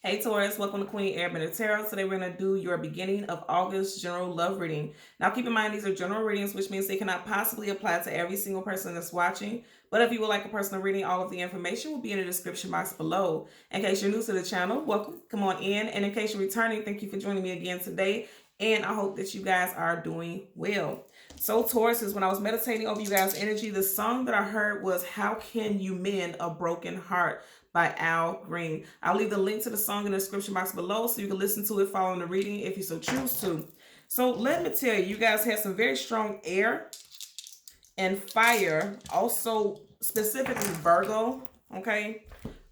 Hey Taurus, welcome to Queen Airbender Tarot. Today we're going to do your beginning of August general love reading. Now keep in mind these are general readings, which means they cannot possibly apply to every single person that's watching. But if you would like a personal reading, all of the information will be in the description box below. In case you're new to the channel, welcome, come on in. And in case you're returning, thank you for joining me again today. And I hope that you guys are doing well. So Taurus, is when I was meditating over you guys' energy, the song that I heard was How Can You Mend a Broken Heart by Al Green. I'll leave the link to the song in the description box below so you can listen to it following the reading if you so choose to. So let me tell you, you guys have some very strong air and fire, also specifically Virgo, okay?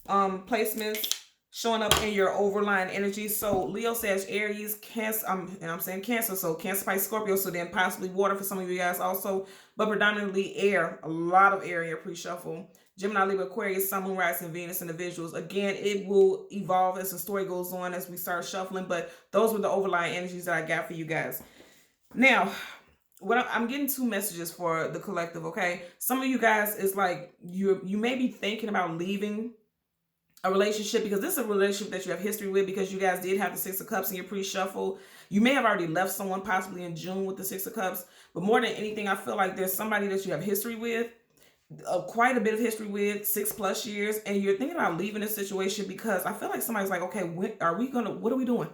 Placements showing up in your overlying energy. So Leo says Aries, Cancer, and I'm saying Cancer, so Cancer, Pisces, Scorpio, so then possibly water for some of you guys also, but predominantly air, a lot of air in your pre-shuffle. Gemini, Libra, Aquarius, Sun, Moon, Rising, Venus individuals. Again, it will evolve as the story goes on as we start shuffling, but those were the overlying energies that I got for you guys. Now, what I'm getting two messages for the collective, okay? Some of you guys is like you may be thinking about leaving a relationship because this is a relationship that you have history with, because you guys did have the Six of Cups in your pre-shuffle. You may have already left someone possibly in June with the Six of Cups, but more than anything, I feel like there's somebody that you have history with, quite a bit of history with, 6+ years, and you're thinking about leaving this situation because I feel like somebody's like, okay, what are we doing?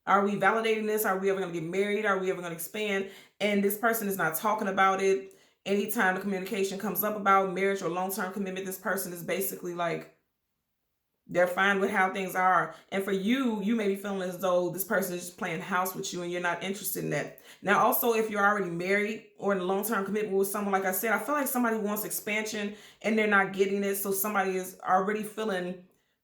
Are we validating this? Are we ever going to get married? Are we ever going to expand? And this person is not talking about it. Anytime the communication comes up about marriage or long-term commitment, this person is basically like, they're fine with how things are. And for you, you may be feeling as though this person is just playing house with you and you're not interested in that. Now, also, if you're already married or in a long-term commitment with someone, like I said, I feel like somebody wants expansion and they're not getting it. So somebody is already feeling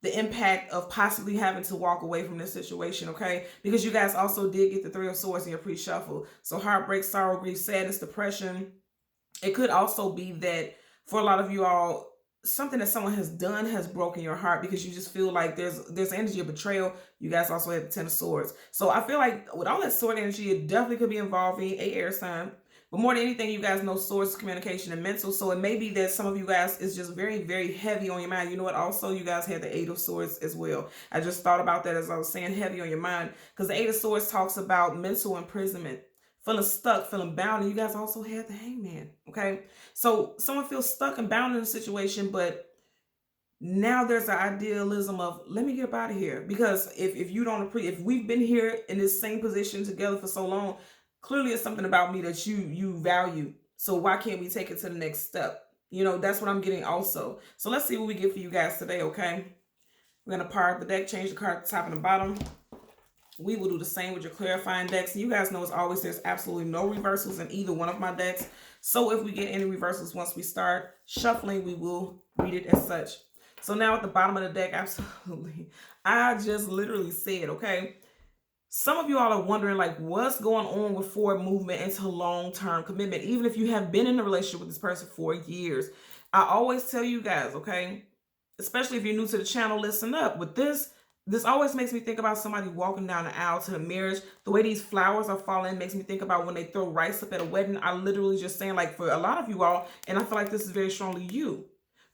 the impact of possibly having to walk away from this situation, okay? Because you guys also did get the Three of Swords in your pre-shuffle. So heartbreak, sorrow, grief, sadness, depression. It could also be that for a lot of you all, something that someone has done has broken your heart because you just feel like there's energy of betrayal. You guys also have the Ten of Swords. So I feel like with all that sword energy, it definitely could be involving a air sign. But more than anything, you guys know swords, communication, and mental. So it may be that some of you guys is just very, very heavy on your mind. You know what? Also, you guys had the Eight of Swords as well. I just thought about that as I was saying heavy on your mind, because the Eight of Swords talks about mental imprisonment, feeling stuck, feeling bound, and you guys also had the Hangman, okay? So someone feels stuck and bound in a situation, but now there's the idealism of, let me get up out of here. Because if you don't appreciate, if we've been here in this same position together for so long, clearly it's something about me that you value. So why can't we take it to the next step? You know, that's what I'm getting also. So let's see what we get for you guys today, okay? We're going to par the deck, change the card at the top and the bottom. We will do the same with your clarifying decks. You guys know, as always, there's absolutely no reversals in either one of my decks. So if we get any reversals once we start shuffling, we will read it as such. So now at the bottom of the deck, absolutely, I just literally said, okay, some of you all are wondering, like, what's going on with forward movement into long-term commitment, even if you have been in a relationship with this person for years. I always tell you guys, okay, especially if you're new to the channel, listen up. With this always makes me think about somebody walking down the aisle to the marriage. The way these flowers are falling makes me think about when they throw rice up at a wedding. I literally just saying, like, for a lot of you all, and I feel like this is very strongly you.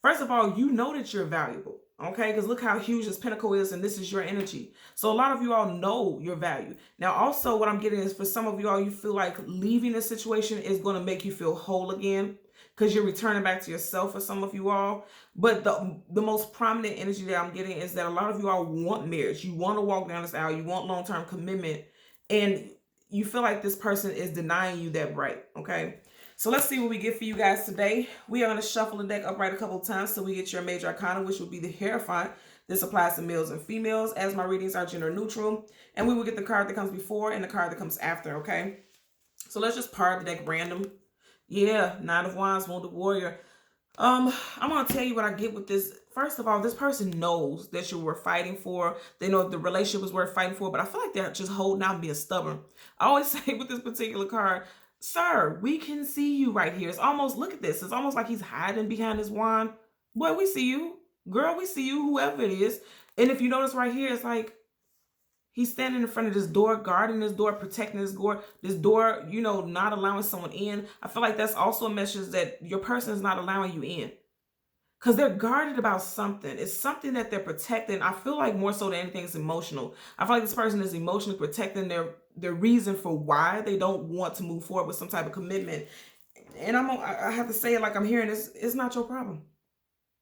First of all, you know that you're valuable, okay? Because look how huge this pinnacle is, and this is your energy. So a lot of you all know your value. Now, also what I'm getting is, for some of you all, you feel like leaving this situation is going to make you feel whole again, because you're returning back to yourself for some of you all. But the most prominent energy that I'm getting is that a lot of you all want marriage. You want to walk down this aisle. You want long-term commitment. And you feel like this person is denying you that right, okay? So let's see what we get for you guys today. We are going to shuffle the deck upright a couple of times so we get your major arcana, which will be the Hierophant. This applies to males and females, as my readings are gender neutral. And we will get the card that comes before and the card that comes after, okay? So let's just part the deck random. Yeah, Nine of Wands, Wounded Warrior. I'm going to tell you what I get with this. First of all, this person knows that you were fighting for. They know the relationship was worth fighting for, but I feel like they're just holding out and being stubborn. I always say with this particular card, sir, we can see you right here. It's almost, look at this. It's almost like he's hiding behind his wand. Boy, we see you. Girl, we see you, whoever it is. And if you notice right here, it's like, he's standing in front of this door, guarding this door, protecting this door, you know, not allowing someone in. I feel like that's also a message that your person is not allowing you in. because they're guarded about something. It's something that they're protecting. I feel like more so than anything, it's emotional. I feel like this person is emotionally protecting their reason for why they don't want to move forward with some type of commitment. And I have to say it like I'm hearing this. It's not your problem.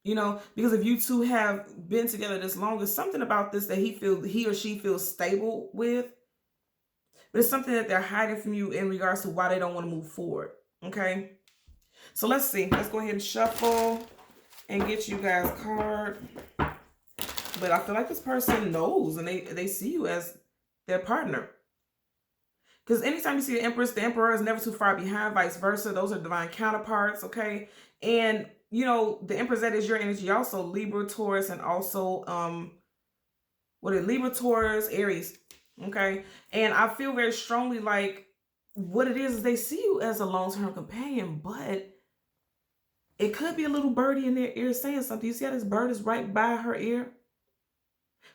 You know, because if you two have been together this long, there's something about this that he or she feels stable with, but it's something that they're hiding from you in regards to why they don't want to move forward. Okay, so let's see. Let's go ahead and shuffle and get you guys a card. But I feel like this person knows and they see you as their partner. Because anytime you see the Empress, the Emperor is never too far behind, vice versa. Those are divine counterparts, okay? And, you know, the Empress, that is your energy also, Libra, Taurus, and also, Libra, Taurus, Aries, okay? And I feel very strongly like what it is they see you as a long-term companion, but it could be a little birdie in their ear saying something. You see how this bird is right by her ear?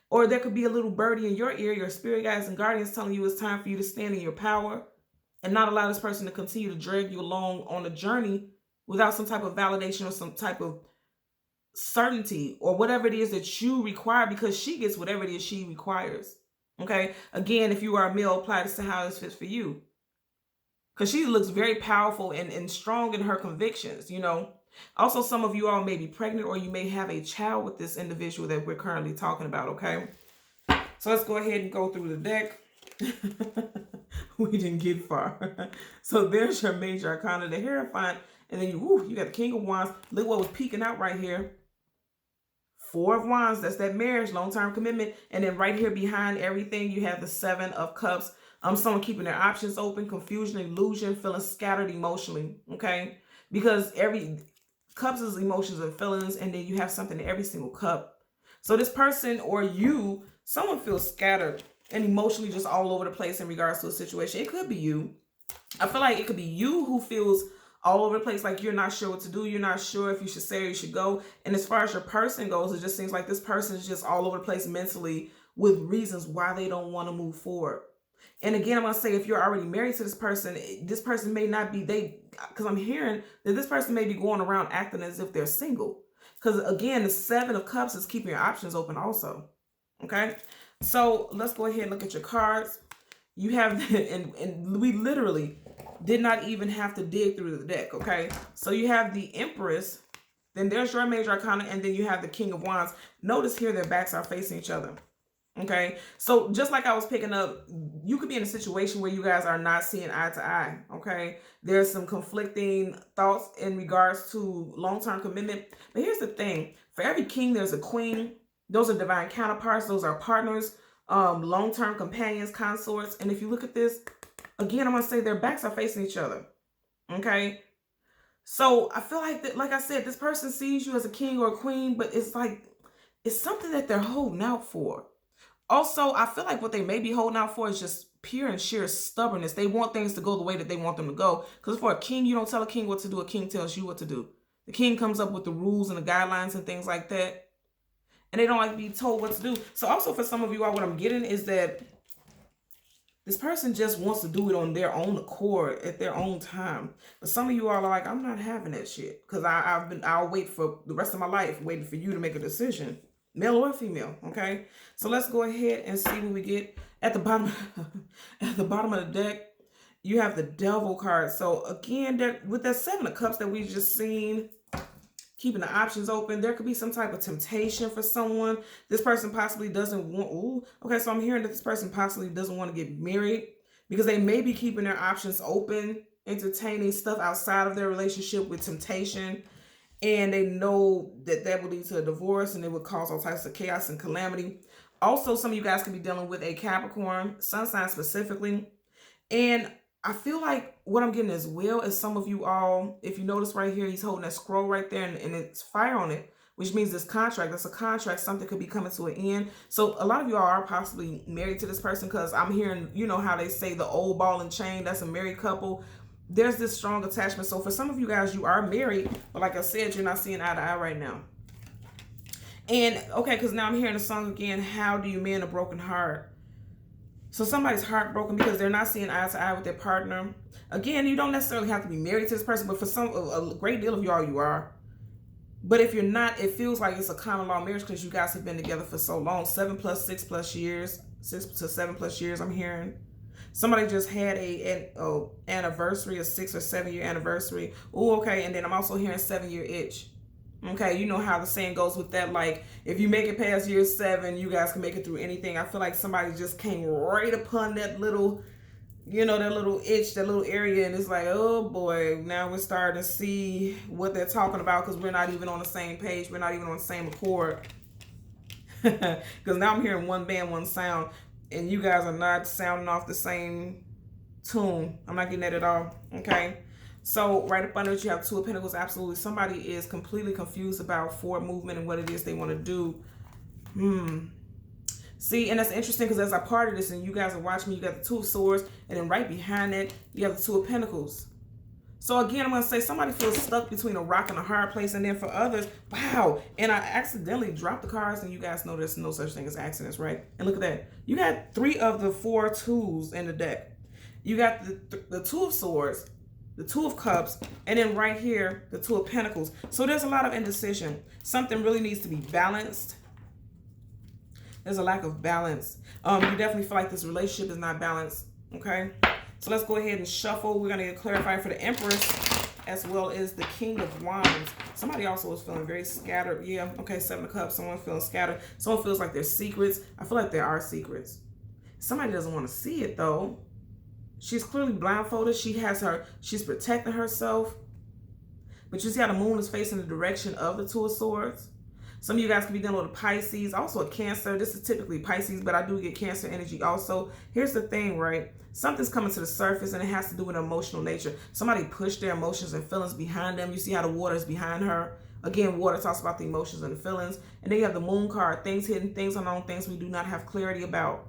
Or there could be a little birdie in your ear, your spirit guides and guardians telling you it's time for you to stand in your power and not allow this person to continue to drag you along on a journey without some type of validation or some type of certainty or whatever it is that you require, because she gets whatever it is she requires. Okay? Again, if you are a male, apply this to how this fits for you. Because she looks very powerful and strong in her convictions, you know. Also, some of you all may be pregnant or you may have a child with this individual that we're currently talking about, okay? So let's go ahead and go through the deck. We didn't get far. So there's your major arcana, the Hierophant, and then you got the King of Wands. Look what was peeking out right here. Four of Wands, that's that marriage, long-term commitment. And then right here behind everything, you have the Seven of Cups. Someone keeping their options open, confusion, illusion, feeling scattered emotionally, okay? Because cups is emotions and feelings, and then you have something in every single cup. So this person or you, someone feels scattered and emotionally just all over the place in regards to a situation. It could be you. I feel like it could be you who feels all over the place, like you're not sure what to do. You're not sure if you should say or you should go. And as far as your person goes, it just seems like this person is just all over the place mentally with reasons why they don't want to move forward. And again, I'm going to say, if you're already married to this person may not be, because I'm hearing that this person may be going around acting as if they're single. Because again, the Seven of Cups is keeping your options open also. Okay. So let's go ahead and look at your cards. You have, and we literally did not even have to dig through the deck. Okay. So you have the Empress, then there's your major arcana, and then you have the King of Wands. Notice here their backs are facing each other. Okay, so just like I was picking up, you could be in a situation where you guys are not seeing eye to eye. Okay, there's some conflicting thoughts in regards to long-term commitment. But here's the thing: for every king, there's a queen. Those are divine counterparts. Those are partners, long-term companions, consorts. And if you look at this again, I'm gonna say their backs are facing each other. Okay, so I feel like that, like I said, this person sees you as a king or a queen, but it's like it's something that they're holding out for. Also, I feel like what they may be holding out for is just pure and sheer stubbornness. They want things to go the way that they want them to go. Because for a king, you don't tell a king what to do. A king tells you what to do. The king comes up with the rules and the guidelines and things like that. And they don't like to be told what to do. So also for some of you all, what I'm getting is that this person just wants to do it on their own accord at their own time. But some of you all are like, I'm not having that shit. Because I'll wait for the rest of my life waiting for you to make a decision. Male or female, okay? So let's go ahead and see what we get at the bottom. At the bottom of the deck, you have the Devil card. So again, with that Seven of Cups that we just seen, keeping the options open, there could be some type of temptation for someone. This person possibly doesn't want, okay, so I'm hearing that this person possibly doesn't want to get married because they may be keeping their options open, entertaining stuff outside of their relationship with temptation. And they know that that would lead to a divorce and it would cause all types of chaos and calamity. Also, some of you guys could be dealing with a Capricorn, sun sign specifically. And I feel like what I'm getting as well as some of you all, if you notice right here, he's holding that scroll right there and it's fire on it, which means this contract, that's a contract, something could be coming to an end. So a lot of you all are possibly married to this person because I'm hearing, you know how they say the old ball and chain, that's a married couple. There's this strong attachment. So for some of you guys, you are married, but like I said, you're not seeing eye to eye right now. And okay, because now I'm hearing the song again, how do you mend a broken heart? So somebody's heartbroken because they're not seeing eye to eye with their partner. Again, you don't necessarily have to be married to this person, but for a great deal of y'all, you are. But if you're not, it feels like it's a common law marriage because you guys have been together for so long. 7 plus 6 plus years, 6 to 7 plus years, I'm hearing. Somebody just had a anniversary, a 6 or 7 year anniversary. Oh, okay. And then I'm also hearing 7-year itch. Okay, you know how the saying goes with that, like, if you make it past year 7, you guys can make it through anything. I feel like somebody just came right upon that little, you know, that little itch, that little area, and it's like, oh boy, now we're starting to see what they're talking about because we're not even on the same page. We're not even on the same accord. Because now I'm hearing one band, one sound, and you guys are not sounding off the same tune. I'm not getting that at all, okay? So right up under it, you have 2 of Pentacles. Absolutely. Somebody is completely confused about forward movement and what it is they want to do. See, and that's interesting because as I parted this and you guys are watching me, you got the 2 of Swords, and then right behind it, you have the 2 of Pentacles. So again, I'm going to say somebody feels stuck between a rock and a hard place, and then for others, wow, and I accidentally dropped the cards, and you guys know there's no such thing as accidents, right? And look at that. You got 3 of the 4 twos in the deck. You got the 2 of Swords, the 2 of Cups, and then right here, the 2 of Pentacles. So there's a lot of indecision. Something really needs to be balanced. There's a lack of balance. You definitely feel like this relationship is not balanced, okay? So let's go ahead and shuffle. We're going to get clarified for the Empress as well as the King of Wands. Somebody also is feeling very scattered. Yeah, okay, 7 of Cups. Someone feeling scattered. Someone feels like there's secrets. I feel like there are secrets. Somebody doesn't want to see it, though. She's clearly blindfolded. She's protecting herself. But you see how the moon is facing the direction of the 2 of Swords. Some of you guys can be dealing with a Pisces, also a Cancer. This is typically Pisces, but I do get Cancer energy also. Here's the thing, right? Something's coming to the surface, and it has to do with emotional nature. Somebody pushed their emotions and feelings behind them. You see how the water is behind her. Again, water talks about the emotions and the feelings. And then you have the Moon card, things hidden, things unknown, things we do not have clarity about.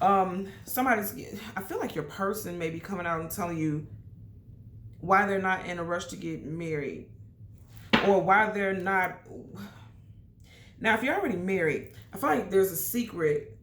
I feel like your person may be coming out and telling you why they're not in a rush to get married, or why they're not. Now, if you're already married, I feel like there's a secret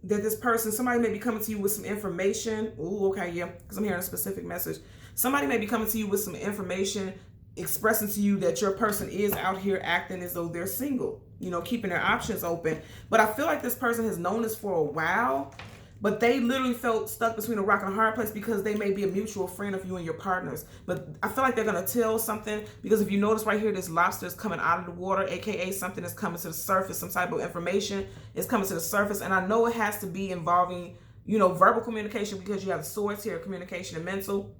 that this person, somebody may be coming to you with some information. Ooh, okay, yeah, because I'm hearing a specific message. Somebody may be coming to you with some information, expressing to you that your person is out here acting as though they're single, you know, keeping their options open. But I feel like this person has known this for a while, but they literally felt stuck between a rock and a hard place because they may be a mutual friend of you and your partners. But I feel like they're going to tell something, because if you notice right here, this lobster is coming out of the water, aka something is coming to the surface, some type of information is coming to the surface. And I know it has to be involving, you know, verbal communication, because you have the swords here, communication and mental.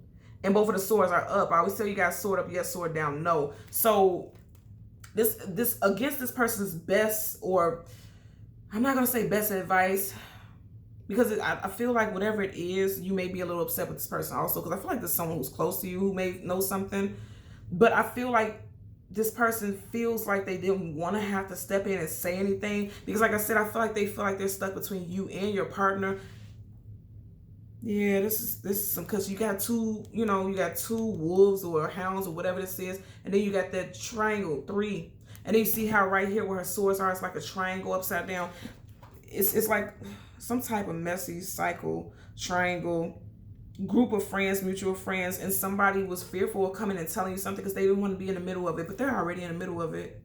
And both of the swords are up. I always tell you guys, sword up, yes, sword down, no. So this against this person's best, or I'm not going to say best advice, because I feel like whatever it is, you may be a little upset with this person also, because I feel like there's someone who's close to you who may know something. But I feel like this person feels like they didn't want to have to step in and say anything, because like I said, I feel like they feel like they're stuck between you and your partner. Yeah, this is some, because you got 2, you know, you got 2 wolves or hounds or whatever this is, and then you got that triangle 3, and then you see how right here where her swords are, it's like a triangle upside down. It's like some type of messy cycle, triangle, group of friends, mutual friends, and somebody was fearful of coming and telling you something because they didn't want to be in the middle of it, but they're already in the middle of it,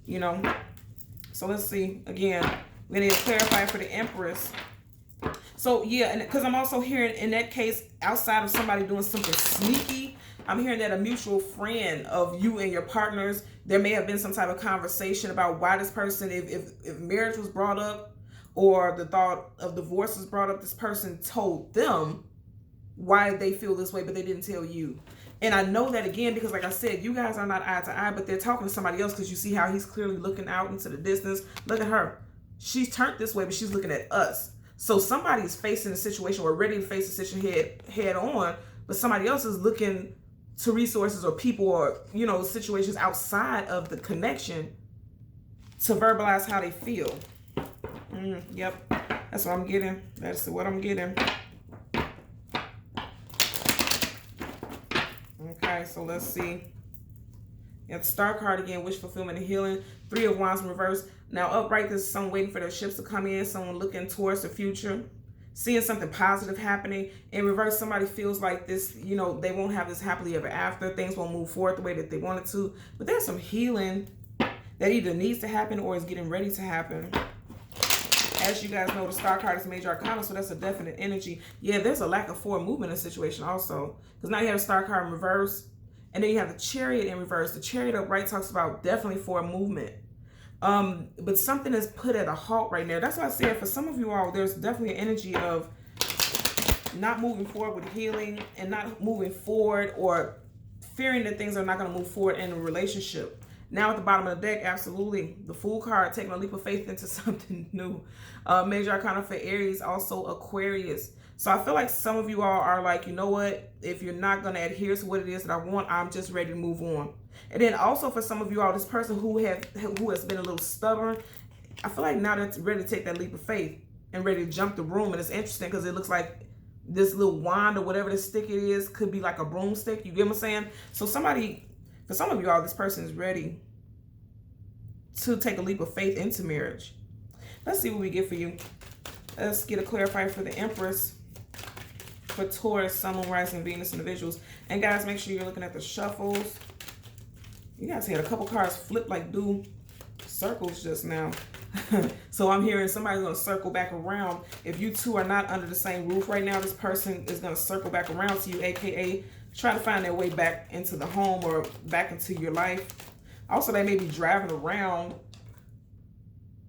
you know. So let's see. Again, we're going to clarify for the Empress. So yeah, and because I'm also hearing in that case, outside of somebody doing something sneaky, I'm hearing that a mutual friend of you and your partners, there may have been some type of conversation about why this person, if marriage was brought up, or the thought of divorce was brought up, this person told them why they feel this way, but they didn't tell you. And I know that, again, because like I said, you guys are not eye to eye, but they're talking to somebody else, because you see how he's clearly looking out into the distance. Look at her. She's turned this way, but she's looking at us. So somebody is facing a situation, or ready to face a situation head on, but somebody else is looking to resources or people, or, you know, situations outside of the connection to verbalize how they feel. Yep, that's what I'm getting. That's what I'm getting. Okay, so let's see. You have the Star card again, wish fulfillment and healing. 3 of Wands in reverse. Now upright, there's someone waiting for their ships to come in, someone looking towards the future. seeing something positive happening. In reverse, somebody feels like this, you know, they won't have this happily ever after. Things won't move forward the way that they wanted to. But there's some healing that either needs to happen or is getting ready to happen. As you guys know, the Star card is Major Arcana, so that's a definite energy. Yeah, there's a lack of forward movement in the situation also. Because now you have a Star card in reverse, and then you have the Chariot in reverse. The Chariot upright talks about definitely forward movement. But something is put at a halt right now. That's why I said for some of you all, there's definitely an energy of not moving forward with healing and not moving forward, or fearing that things are not going to move forward in a relationship. Now at the bottom of the deck, absolutely, the Fool card, taking a leap of faith into something new. Major Arcana for Aries, also Aquarius. So I feel like some of you all are like, you know what? If you're not going to adhere to what it is that I want, I'm just ready to move on. And then also for some of you all, this person who has been a little stubborn, I feel like now they're ready to take that leap of faith and ready to jump the broom. And it's interesting because it looks like this little wand or whatever the stick it is could be like a broomstick. You get what I'm saying? So somebody, for some of you all, this person is ready to take a leap of faith into marriage. Let's see what we get for you. Let's get a clarifier for the Empress, for Taurus, Sun, Moon, Rising, Venus individuals. And guys, make sure you're looking at the shuffles. You guys had a couple cards flip like do circles just now. So I'm hearing somebody's going to circle back around. If you two are not under the same roof right now, this person is going to circle back around to you, aka try to find their way back into the home or back into your life. Also, they may be driving around.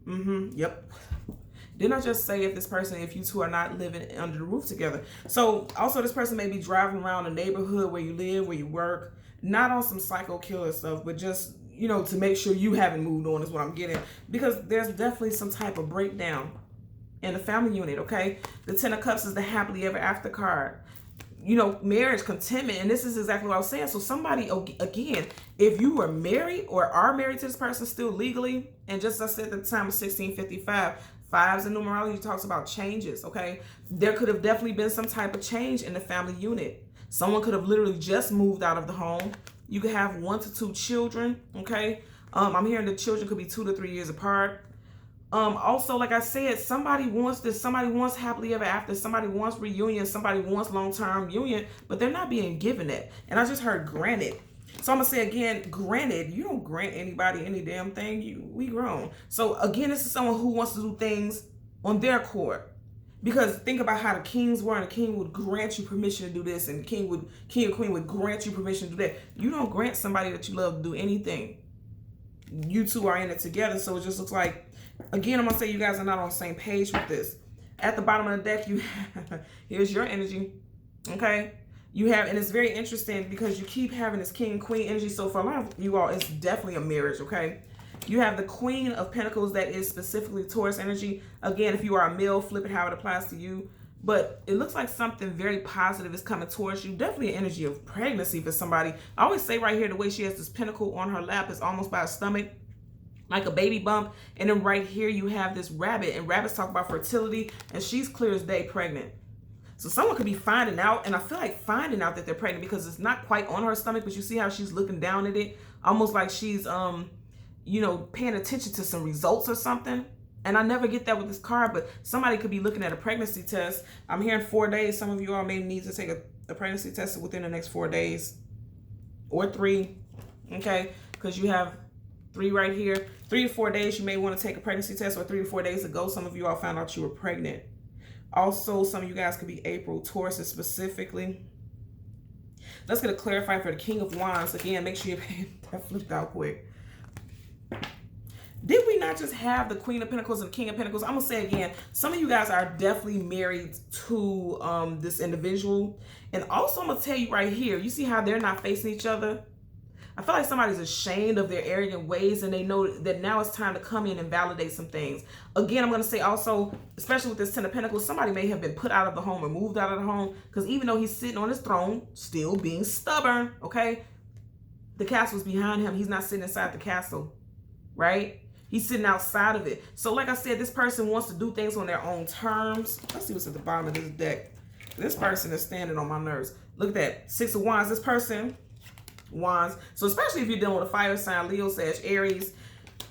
Yep. Didn't I just say if this person, if you two are not living under the roof together? So also this person may be driving around the neighborhood where you live, where you work, not on some psycho killer stuff, but just, you know, to make sure you haven't moved on is what I'm getting. Because there's definitely some type of breakdown in the family unit, okay? The Ten of Cups is the happily ever after card. You know, marriage, contentment, and this is exactly what I was saying. So somebody, again, if you were married or are married to this person still legally, and just as I said at the time of 1655, fives in numerology talks about changes, okay? There could have definitely been some type of change in the family unit. Someone could have literally just moved out of the home. You could have 1 to 2 children, okay? I'm hearing the children could be 2 to 3 years apart. Also, like I said, somebody wants this, somebody wants happily ever after, somebody wants reunion, somebody wants long-term union, but they're not being given it. And I just heard granted. So I'm gonna say again, granted, you don't grant anybody any damn thing. We grown. So again, this is someone who wants to do things on their court. Because think about how the kings were, and the king would grant you permission to do this, and the king or queen would grant you permission to do that. You don't grant somebody that you love to do anything. You two are in it together, so it just looks like, again, I'm gonna say you guys are not on the same page with this. At the bottom of the deck, you here's your energy, okay? You have, and it's very interesting because you keep having this king and queen energy. So for a lot of you all, it's definitely a marriage, okay? You have the Queen of Pentacles that is specifically Taurus energy. Again, if you are a male, flip it how it applies to you. But it looks like something very positive is coming towards you. Definitely an energy of pregnancy for somebody. I always say right here, the way she has this pentacle on her lap is almost by her stomach, like a baby bump. And then right here, you have this rabbit. And rabbits talk about fertility. And she's clear as day pregnant. So someone could be finding out, and I feel like finding out that they're pregnant because it's not quite on her stomach, but you see how she's looking down at it, almost like she's, you know, paying attention to some results or something. And I never get that with this card, but somebody could be looking at a pregnancy test. I'm hearing 4 days. Some of you all may need to take a pregnancy test within the next 4 days or 3, okay? Because you have 3 right here. 3 to 4 days, you may want to take a pregnancy test, or 3 to 4 days ago, some of you all found out you were pregnant. Also, some of you guys could be April, Taurus specifically. Let's get a clarifier for the King of Wands. Again, make sure you're paying that flipped out quick. Did we not just have the Queen of Pentacles and the King of Pentacles? I'm going to say again, some of you guys are definitely married to this individual. And also, I'm going to tell you right here, you see how they're not facing each other? I feel like somebody's ashamed of their arrogant ways, and they know that now it's time to come in and validate some things. Again, I'm going to say also, especially with this Ten of Pentacles, somebody may have been put out of the home or moved out of the home, because even though he's sitting on his throne, still being stubborn, okay? The castle's behind him. He's not sitting inside the castle, right? He's sitting outside of it. So like I said, this person wants to do things on their own terms. Let's see what's at the bottom of this deck. This person is standing on my nerves. Look at that. 6 of Wands. This person... Wands. So especially if you're dealing with a fire sign, Leo, Sag, Aries.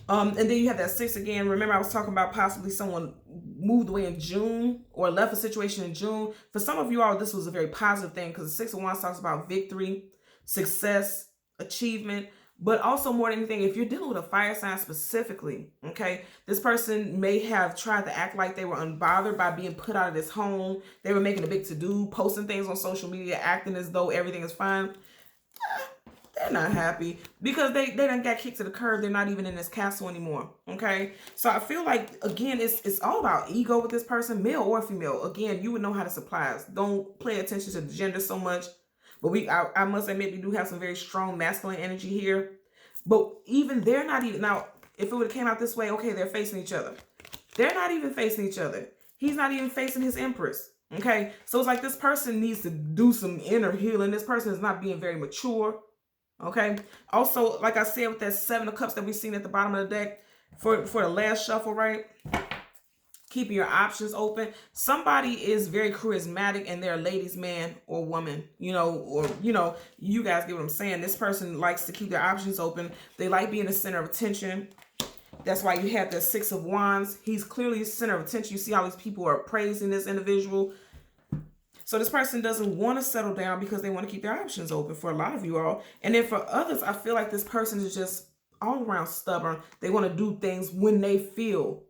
And then you have that 6 again. Remember I was talking about possibly someone moved away in June or left a situation in June. For some of you all, this was a very positive thing because the Six of Wands talks about victory, success, achievement. But also more than anything, if you're dealing with a fire sign specifically, okay, this person may have tried to act like they were unbothered by being put out of this home. They were making a big to-do, posting things on social media, acting as though everything is fine. They're not happy because they done got kicked to the curb. They're not even in this castle anymore, okay? So I feel like, again, it's all about ego with this person, male or female. Again, you would know how to supply us. Don't pay attention to the gender so much. But I must admit, we do have some very strong masculine energy here. But even they're not even, now, if it would have came out this way, okay, they're facing each other. They're not even facing each other. He's not even facing his Empress, okay? So it's like this person needs to do some inner healing. This person is not being very mature, okay? Also, like I said, with that Seven of Cups that we've seen at the bottom of the deck, for the last shuffle, right? Keeping your options open. Somebody is very charismatic and they're a ladies' man or woman, you know, you guys get what I'm saying. This person likes to keep their options open. They like being the center of attention. That's why you have the Six of Wands. He's clearly the center of attention. You see how these people are praising this individual. So this person doesn't want to settle down because they want to keep their options open for a lot of you all. And then for others, I feel like this person is just all around stubborn. They want to do things when they feel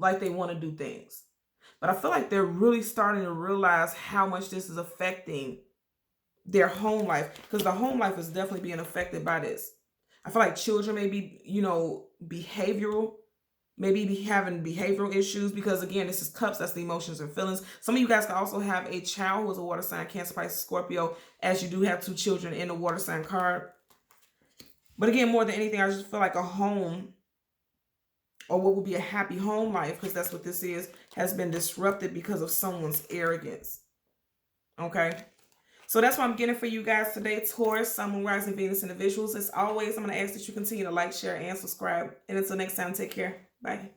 like they want to do things. But I feel like they're really starting to realize how much this is affecting their home life, because the home life is definitely being affected by this. I feel like children may be, behavioral, maybe be having behavioral issues, because again, this is cups, that's the emotions and feelings. Some of you guys can also have a child who is a water sign, Cancer, Pisces, Scorpio, as you do have 2 children in the water sign card. But again, more than anything, I just feel like a home, or what will be a happy home life, because that's what this is, has been disrupted because of someone's arrogance. Okay? So that's what I'm getting for you guys today, Taurus, Sun, Moon, Rising, Venus individuals. As always, I'm going to ask that you continue to like, share, and subscribe. And until next time, take care. Bye.